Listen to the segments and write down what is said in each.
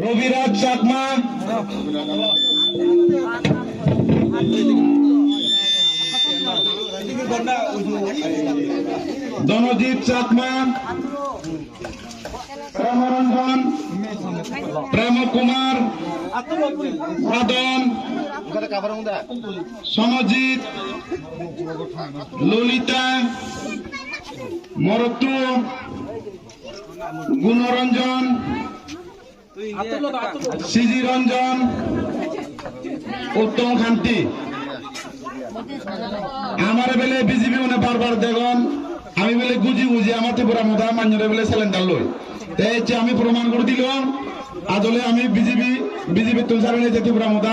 রবিরাজ চাকমা, ধনজিৎ চাকমা, প্রেমরঞ্জন, প্রেম কুমার, সাধন, Somjit, Lalita, মরতু, গুণরঞ্জন, CG Ranjan, উত্তম খান্তি। আমার বেলে BJP মানে বারবার দেখুন আমি বেলে গুজি গুজি আমার ত্রিপুরা মোদা মান্যরে বেলে সিলিন্ডার লই আমি প্রমাণ করে দিলাম আদলে আমি বিজেপি তুলসার ত্রিপুরা মোদা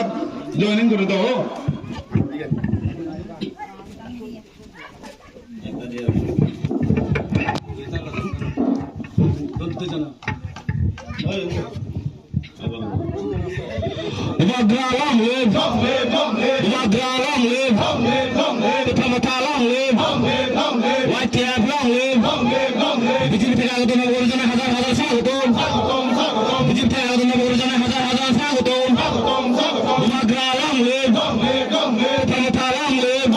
জয়েনিং করে দেবো। Umadralam live, Umadralam live, Pramatalam live, YTF long live, BJP থেকে আগত নবগঠিত হাজার হাজার স্বাগতম, BJP থেকে আগত নবগঠিত হাজার হাজার স্বাগতম, Umadralam live, Pramatalam live,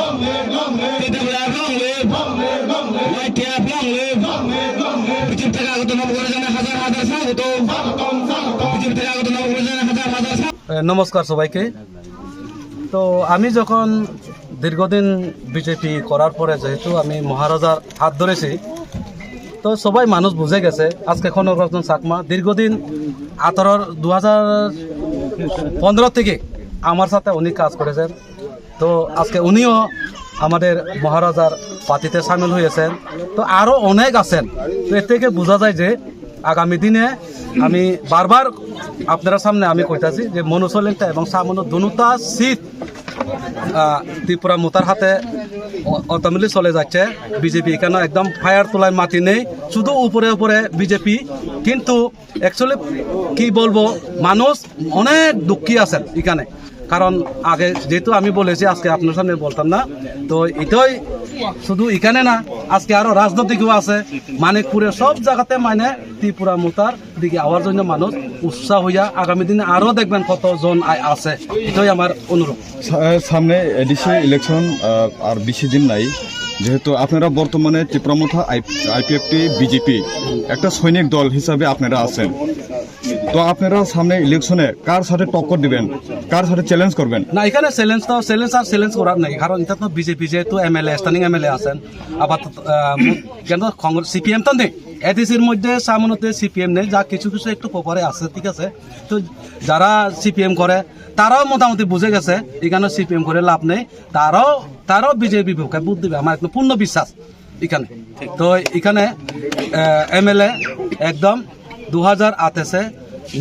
PWF long live, YTF long live, BJP থেকে আগত নবগঠিত হাজার হাজার স্বাগতম, BJP থেকে আগত নবগঠিত হাজার হাজার। নমস্কার সবাইকে। তো আমি যখন দীর্ঘদিন বিজেপি করার পরে যেহেতু আমি মহারাজার হাত ধরেছি তো সবাই মানুষ বুঝে গেছে আজকে কনকরঞ্জন চাকমা দীর্ঘদিন 2015 থেকে আমার সাথে উনি কাজ করেছেন। তো আজকে উনিও আমাদের মহারাজার পার্টিতে সামিল হয়েছেন। তো আরও অনেক আছেন। তো এর থেকে বোঝা যায় যে আগামী দিনে আমি বারবার আপনারা সামনে আমি কইতাছি যে মনুসলিংটা এবং সামনো দুটা সিট ত্রিপুরা মোতার হাতে অটোমেটিক চলে যাচ্ছে। বিজেপি এখানে একদম ফায়ার তোলায় মাটি নেই, শুধু উপরে উপরে বিজেপি। কিন্তু অ্যাকচুয়ালি কি বলবো, মানুষ অনেক দুঃখী আছেন এখানে। কারণ আগে যেহেতু আমি বলেছি আজকে আপনার সামনে বলতাম না, তো এটাই শুধু এখানে না, আজকে আরো রাজনৈতিকও আছে মানিকপুরের সব জায়গাতে মানে ত্রিপুরা মোতার দিকে আওয়ার জন্য মানুষ উৎসাহ হইয়া আগামী দিনে আরো দেখবেন কতজন আছে। এটাই আমার অনুরোধ। সামনে এডিসি ইলেকশন আর বেশি দিন নাই, যেহেতু আপনারা বর্তমানে ত্রিপুরা মোতা আইপিএফটি বিজেপি একটা সৈনিক দল হিসাবে আপনারা আছেন, তো আপনারা সামনে ইলেকশনে কার সাথে টক্কর দিবেন, কার সাথে চ্যালেঞ্জ করবেন? না, এখানে চ্যালেঞ্জ করার নেই, কারণ এটা তো বিজেপি যেহেতু এমএলএ স্থানীয় এমএলএ আছেন। আবার কেন কংগ্রেস সিপিএম তো নেই, এডিসির মধ্যে সামনেতে সিপিএম নেই, যা কিছু কিছু একটু পরে আছে, ঠিক আছে। তো যারা সিপিএম করে তারাও মোটামুটি বুঝে গেছে এখানে সিপিএম করে লাভ নেই, তারাও বিজেপি পক্ষে ভোট দিবে, আমার একদম পূর্ণ বিশ্বাস এখানে। তো এখানে এমএলএ একদম 2028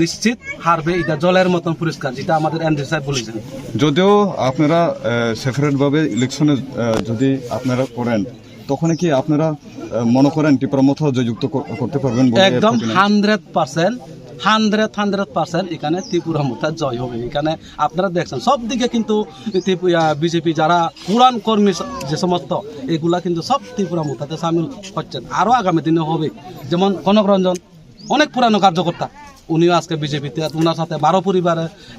নিশ্চিত হারবে, এটা জলের মতন পরিষ্কার, যেটা আমাদের এমডি সাহেব বলেছেন। যদিও আপনারা সেপারেট ভাবে ইলেকশনে যদি আপনারা করেন, তখন কি আপনারা মনে করেন ত্রিপুরা মোতা জয়যুক্ত করতে পারবেন? একদম 100% এখানে ত্রিপুরা মোতা জয় হবে। এখানে আপনারা দেখছেন সব দিকে কিন্তু বিজেপি যারা পুরান কর্মী যে সমস্ত এগুলা কিন্তু সব ত্রিপুরা মোতাতে সামিল হচ্ছেন, আরো আগামী দিনে হবে। যেমন কনকরঞ্জন অনেক পুরানো কার্যকর্তা, উনিও আজকে বিজেপিতে, ওনার সাথে 12 পরিবার,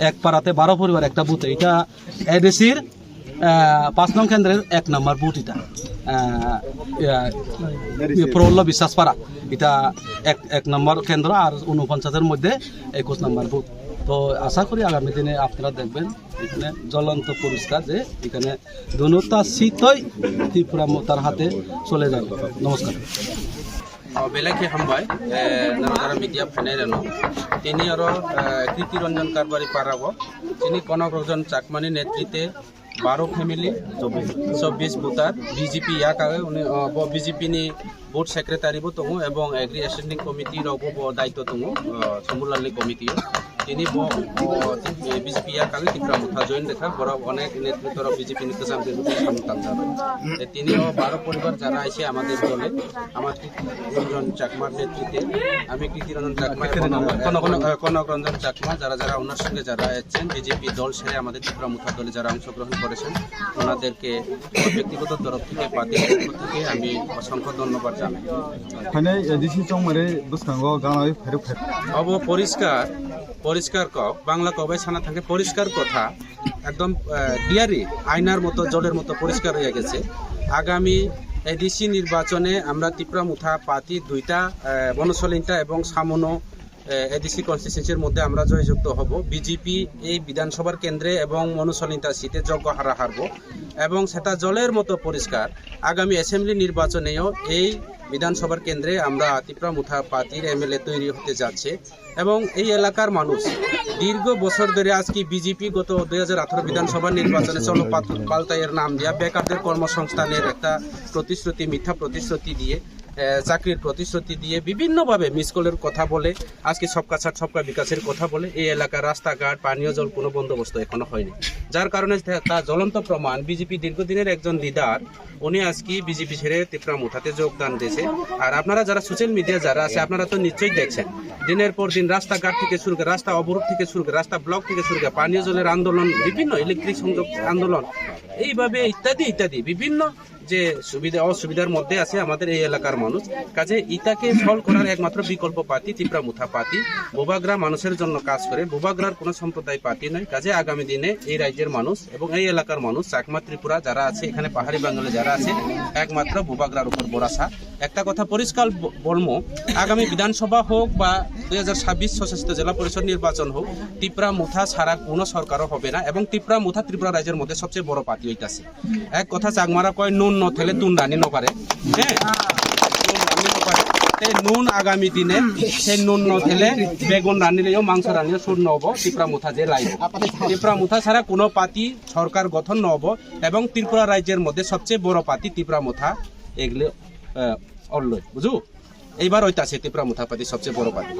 এক পাড়াতে 12 পরিবার একটা বুথে। এটা এডিসির 5 নং কেন্দ্রের 1 নম্বর বুথ। এটা প্রহ্ল বিশ্বাস পাড়া, এটা এক নম্বর কেন্দ্র, আর 49-এর মধ্যে 21 নম্বর বুথ। তো আশা করি আগামী দিনে আপনারা দেখবেন এখানে জ্বলন্ত পরিষ্কার যে এখানে দুটা সিটই ত্রিপুরা মোতার হাতে চলে যাবে। নমস্কার। বেলাকে হামবাই নানা মিডিয়া ফাইনাইরানো তিনি আরো কীর্তিরঞ্জন কারবারি পারাব তিনি কনকরঞ্জন চাকমানি নেতৃত্বে 12 ফ্যামিলি 24 বুথার বিজেপি ইয়াকাগে উনি বিজেপিनि बोर्ड सेक्रेटारि बो दङ এবং एग्री एसेंडिंग कमिटी रावबो दायित्व दङ समुलालनि कमिटी তিনি বিজেপি ইয়াকাগে ত্রিপুরা মোতা জয়েন দেখা বড় অনেক নেতৃত্বর বিজেপি নিকসাম সামতাম যাবে তিনিও 12 পরিবার যারা আছে আমাদের দলে আমার কীর্তিরঞ্জন চাকমার নেতৃত্বে আমি কীর্তিরঞ্জন চাকমা কনকরঞ্জন চাকমা যারা ওনার সঙ্গে যারা আছেন বিজেপি দল ছেড়ে আমাদের ত্রিপুরা মোতা দলে যারা অংশগ্রহণ করেছেন ওনাদেরকে ব্যক্তিগত তরফ থেকে পার্টির পক্ষ থেকে আমি অসংখ্য ধন্যবাদ জানাই। এখানে এডিসি চৌমারে বুসকাঙ্গ গানাই ফেরক অব পরিষ্কার পরিষ্কার বাংলা কবাই সানা থাকে পরিষ্কার কথা একদম ক্লিয়ারই আয়নার মতো জলের মতো পরিষ্কার হয়ে গেছে। আগামী এডিসি নির্বাচনে আমরা ত্রিপুরামুঠা পার্টি দুইটা বনসলিন্টা এবং সামনো এডিসি কনস্টিটিউন্সির মধ্যে আমরা জয়যুক্ত হব। বিজেপি এই বিধানসভার কেন্দ্রে এবং মনুসলিন্টা সিটে যোগ্য হারবো এবং সেটা জলের মতো পরিষ্কার। আগামী অ্যাসেম্বলি নির্বাচনেও এই বিধানসভার কেন্দ্রে আমরা ত্রিপুরামুঠা পার্টির এমএলএ তৈরি হতে যাচ্ছে এবং এই এলাকার মানুষ দীর্ঘ বছর ধরে আজকে বিজেপি গত 2018 বিধানসভা নির্বাচনে চলো পাল্টাইয়ের নাম দিয়া বেকারদের কর্মসংস্থানের একটা প্রতিশ্রুতি, মিথ্যা প্রতিশ্রুতি দিয়ে, চাকরির প্রতিশ্রুতি দিয়ে বিভিন্নভাবে মিসকলের কথা বলে, আজকে সবকা ছাড় সবকা বিকাশের কথা বলে এই এলাকার রাস্তাঘাট, পানীয় জল কোনো বন্দোবস্ত এখনো হয়নি। যার কারণে তার জ্বলন্ত প্রমাণ বিজেপি দীর্ঘদিনের একজন লিডার উনি আজকে বিজেপি ছেড়ে ত্রিপুরামুঠাতে যোগদান দিয়েছে। আর আপনারা যারা সোশ্যাল মিডিয়া যারা আছে আপনারা তো নিশ্চয়ই দেখছেন দিনের পর দিন রাস্তাঘাট থেকে শুরু করে, রাস্তা অবরোধ থেকে শুরু করে, রাস্তা ব্লক থেকে শুরু করে, পানীয় জলের আন্দোলন, বিভিন্ন ইলেকট্রিক সংযোগ আন্দোলন, এইভাবে ইত্যাদি ইত্যাদি বিভিন্ন যে সুবিধা অসুবিধার মধ্যে আছে আমাদের এই এলাকার মানুষ। কাজে ইটাকে সলভ করার একমাত্র বিকল্প পার্টি ত্রিপুরামুঠা পার্টি। বোবাগ্রা মানুষের জন্য কাজ করে, বোবাগ্রার কোনো সম্প্রদায় পার্টি নয়। কাজে আগামী দিনে এই রাজ্যের মানুষ এবং এই এলাকার মানুষ, চাকমা ত্রিপুরা যারা আছে, এখানে পাহাড়ি বাঙালি যারা আছে, একমাত্র বোবাগ্রার উপর ভরসা। একটা কথা পরিষ্কার বলবো, আগামী বিধানসভা হোক বা 2026 স্বশাসিত জেলা পরিষদ নির্বাচন হোক, ত্রিপুরামুঠা ছাড়া কোনো সরকারও হবে না এবং ত্রিপুরামুঠা ত্রিপুরা রাজ্যের মধ্যে সবচেয়ে বড় পার্টি হইতাছে। এক কথা চাকমারা কয় নুন নথেলে তুন রানি নপারে, হ্যাঁ নুন আগামী দিনে সেই নুন নথেলে বেগুন রানিলেও মাংস রানিলেও সুর নহব, ত্রিপুরামুঠা যে লাইব। ত্রিপুরামুঠা ছাড়া কোনো পার্টি সরকার গঠন নহব এবং ত্রিপুরা রাজ্যের মধ্যে সবচেয়ে বড় পার্টি ত্রিপুরামুঠা, এগুলো অল্লই বুঝু এইবার হইতাছে ত্রিপুরামুঠা পার্টি সবচেয়ে বড় পার্টি।